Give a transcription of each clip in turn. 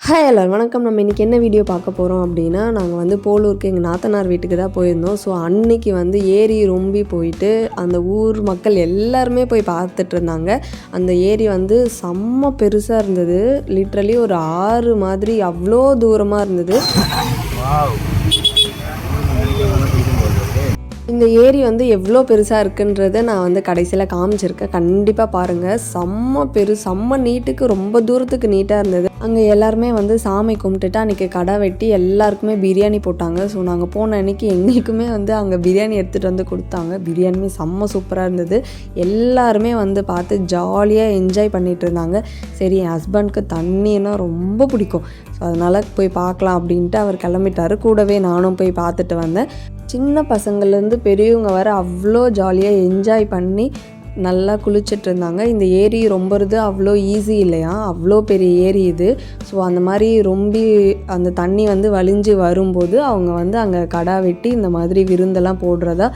Hi எல்லாரும் வணக்கம். நம்ம இன்றைக்கி என்ன வீடியோ பார்க்க போகிறோம் அப்படின்னா, நாங்கள் வந்து போலூருக்கு எங்கள் நாத்தனார் வீட்டுக்கு தான் போயிருந்தோம். ஸோ அன்னைக்கு வந்து ஏரி ரொம்பி போயிட்டு அந்த ஊர் மக்கள் எல்லாருமே போய் பார்த்துட்டு இருந்தாங்க. அந்த ஏரி வந்து செம்ம பெருசாக இருந்தது. லிட்ரலி ஒரு ஆறு மாதிரி அவ்வளோ தூரமாக இருந்தது. இந்த ஏரி வந்து எவ்வளோ பெருசாக இருக்குன்றதை நான் வந்து கடைசியில் காமிச்சிருக்கேன். கண்டிப்பாக பாருங்கள். செம்ம நீட்டுக்கு ரொம்ப தூரத்துக்கு நீட்டாக இருந்தது. அங்கே எல்லாருமே வந்து சாமி கும்பிட்டுட்டு அன்றைக்கி கடை வெட்டி எல்லாருக்குமே பிரியாணி போட்டாங்க. ஸோ நாங்கள் போன அன்றைக்கி எங்களுக்குமே வந்து அங்கே பிரியாணி எடுத்துகிட்டு வந்து கொடுத்தாங்க. பிரியாணியுமே செம்ம சூப்பராக இருந்தது. எல்லாருமே வந்து பார்த்து ஜாலியாக என்ஜாய் பண்ணிகிட்டு இருந்தாங்க. சரி, என் ஹஸ்பண்டுக்கு தண்ணின்னா ரொம்ப பிடிக்கும். ஸோ அதனால் போய் பார்க்கலாம் அப்படின்ட்டு அவர் கிளம்பிட்டார். கூடவே நானும் போய் பார்த்துட்டு வந்தேன். சின்ன பசங்கள்லேருந்து பெரியவங்க வர அவ்வளோ ஜாலியாக என்ஜாய் பண்ணி நல்லா குளிச்சுட்டு இருந்தாங்க. இந்த ஏரி ரொம்பறது அவ்வளோ ஈஸி இல்லையா, அவ்வளோ பெரிய ஏரி இது. ஸோ அந்த மாதிரி ரொம்பி அந்த தண்ணி வந்து வலிஞ்சு வரும்போது அவங்க வந்து அங்கே கடா வெட்டி இந்த மாதிரி விருந்தெல்லாம் போடுறதா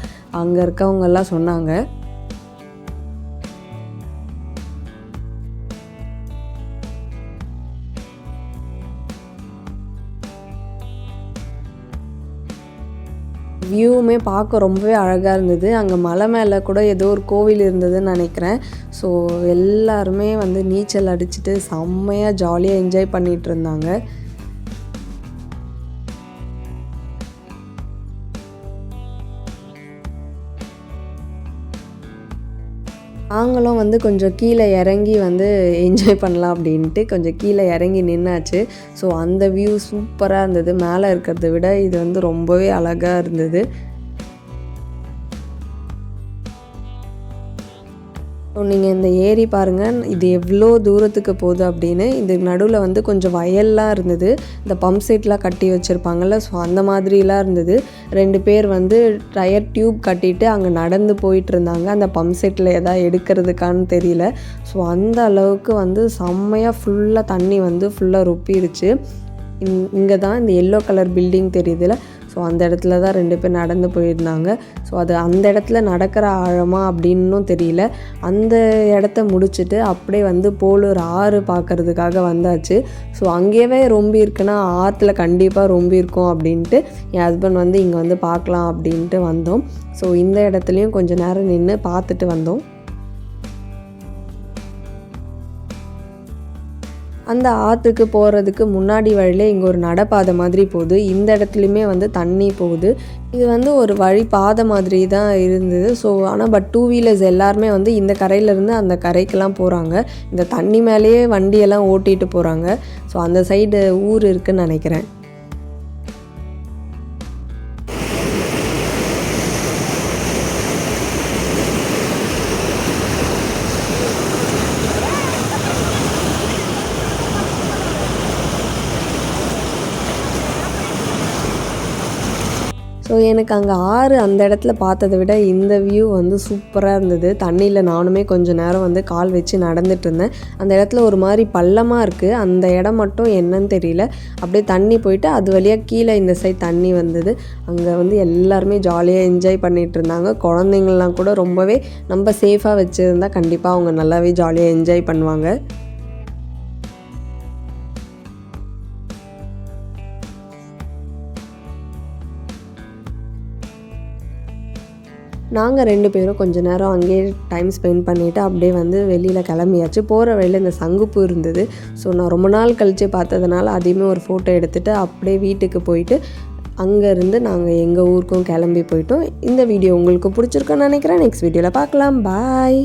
அங்கே இருக்கவங்கெல்லாம் சொன்னாங்க. வியூவுமே பார்க்க ரொம்பவே அழகாக இருந்தது. அங்கே மலை மேலே கூட ஏதோ ஒரு கோவில் இருந்ததுன்னு நினைக்கிறேன். ஸோ எல்லாருமே வந்து நீச்சல் அடிச்சுட்டு செம்மையாக ஜாலியாக என்ஜாய் பண்ணிகிட்டு இருந்தாங்க. நாங்களும் வந்து கொஞ்சம் கீழே இறங்கி வந்து என்ஜாய் பண்ணலாம் அப்படின்ட்டு கொஞ்சம் கீழே இறங்கி நின்னாச்சு. ஸோ அந்த வியூ சூப்பராக இருந்தது. மேலே இருக்கிறத விட இது வந்து ரொம்பவே அழகாக இருந்தது. நீங்கள் இந்த ஏரி பாருங்கள், இது எவ்வளோ தூரத்துக்கு போகுது அப்படின்னு. இதுக்கு நடுவில் வந்து கொஞ்சம் வயல்லாம் இருந்தது. இந்த பம்ப் செட்லாம் கட்டி வச்சுருப்பாங்கள்ல, ஸோ அந்த மாதிரிலாம் இருந்தது. 2 பேர் வந்து டயர் டியூப் கட்டிட்டு அங்கே நடந்து போயிட்டு இருந்தாங்க. அந்த பம்ப் செட்டில் எதாவது எடுக்கிறதுக்கான்னு தெரியல. ஸோ அந்த அளவுக்கு வந்து செம்மையாக ஃபுல்லாக தண்ணி வந்து ஃபுல்லாக ரொப்பிடுச்சு. இங்கே தான் இந்த எல்லோ கலர் பில்டிங் தெரியுதுல்ல, ஸோ அந்த இடத்துல தான் 2 பேர் நடந்து போயிருந்தாங்க. ஸோ அது அந்த இடத்துல நடக்கிற ஆழமா அப்படின்னும் தெரியல. அந்த இடத்த முடிச்சுட்டு அப்படியே வந்து போலூர் ஆறு பார்க்குறதுக்காக வந்தாச்சு. ஸோ அங்கேயே ரொம்பி இருக்குன்னா ஆற்றுல கண்டிப்பாக ரொம்பி இருக்கும் அப்படின்ட்டு என் ஹஸ்பண்ட் வந்து இங்கே வந்து பார்க்கலாம் அப்படின்ட்டு வந்தோம். ஸோ இந்த இடத்துலையும் கொஞ்சம் நேரம் நின்று பார்த்துட்டு வந்தோம். அந்த ஆற்றுக்கு போகிறதுக்கு முன்னாடி வழியில் இங்கே ஒரு நடைபாதை மாதிரி போகுது. இந்த இடத்துலையுமே வந்து தண்ணி போகுது. இது வந்து ஒரு வழி பாதை மாதிரி தான் இருந்தது. ஸோ ஆனால் டூ வீலர்ஸ் எல்லாருமே வந்து இந்த கரையிலேருந்து அந்த கரைக்கெல்லாம் போகிறாங்க. இந்த தண்ணி மேலேயே வண்டியெல்லாம் ஓட்டிகிட்டு போகிறாங்க. ஸோ அந்த சைடு ஊர் இருக்குதுன்னு நினைக்கிறேன். ஸோ எனக்கு அங்கே ஆறு அந்த இடத்துல பார்த்ததை விட இந்த வியூ வந்து சூப்பராக இருந்தது. தண்ணியில் நானுமே கொஞ்சம் நேரம் வந்து கால் வச்சு நடந்துட்டு இருந்தேன். அந்த இடத்துல ஒரு மாதிரி பள்ளமாக இருக்குது. அந்த இடம் மட்டும் என்னன்னு தெரியல. அப்படியே தண்ணி போயிட்டு அது வழியாக கீழே இந்த சைட் தண்ணி வந்தது. அங்கே வந்து எல்லாருமே ஜாலியாக என்ஜாய் பண்ணிகிட்டு இருந்தாங்க. குழந்தைங்கள்லாம் கூட ரொம்பவே நம்ம சேஃபாக வச்சுருந்தா கண்டிப்பாக அவங்க நல்லாவே ஜாலியாக என்ஜாய் பண்ணுவாங்க. நாங்கள் 2 பேரும் கொஞ்சம் நேரம் அங்கேயே டைம் ஸ்பெண்ட் பண்ணிவிட்டு அப்படியே வந்து வெளியில் கிளம்பியாச்சு. போகிற வழியில் இந்த சங்குப்பூ இருந்தது. ஸோ நான் ரொம்ப நாள் கழித்து பார்த்ததுனால அதையுமே ஒரு ஃபோட்டோ எடுத்துகிட்டு அப்படியே வீட்டுக்கு போயிட்டு அங்கேருந்து நாங்கள் எங்கள் ஊருக்கும் கிளம்பி போயிட்டோம். இந்த வீடியோ உங்களுக்கு பிடிச்சிருக்குன்னு நினைக்கிறேன். நெக்ஸ்ட் வீடியோவில் பார்க்கலாம். பாய்.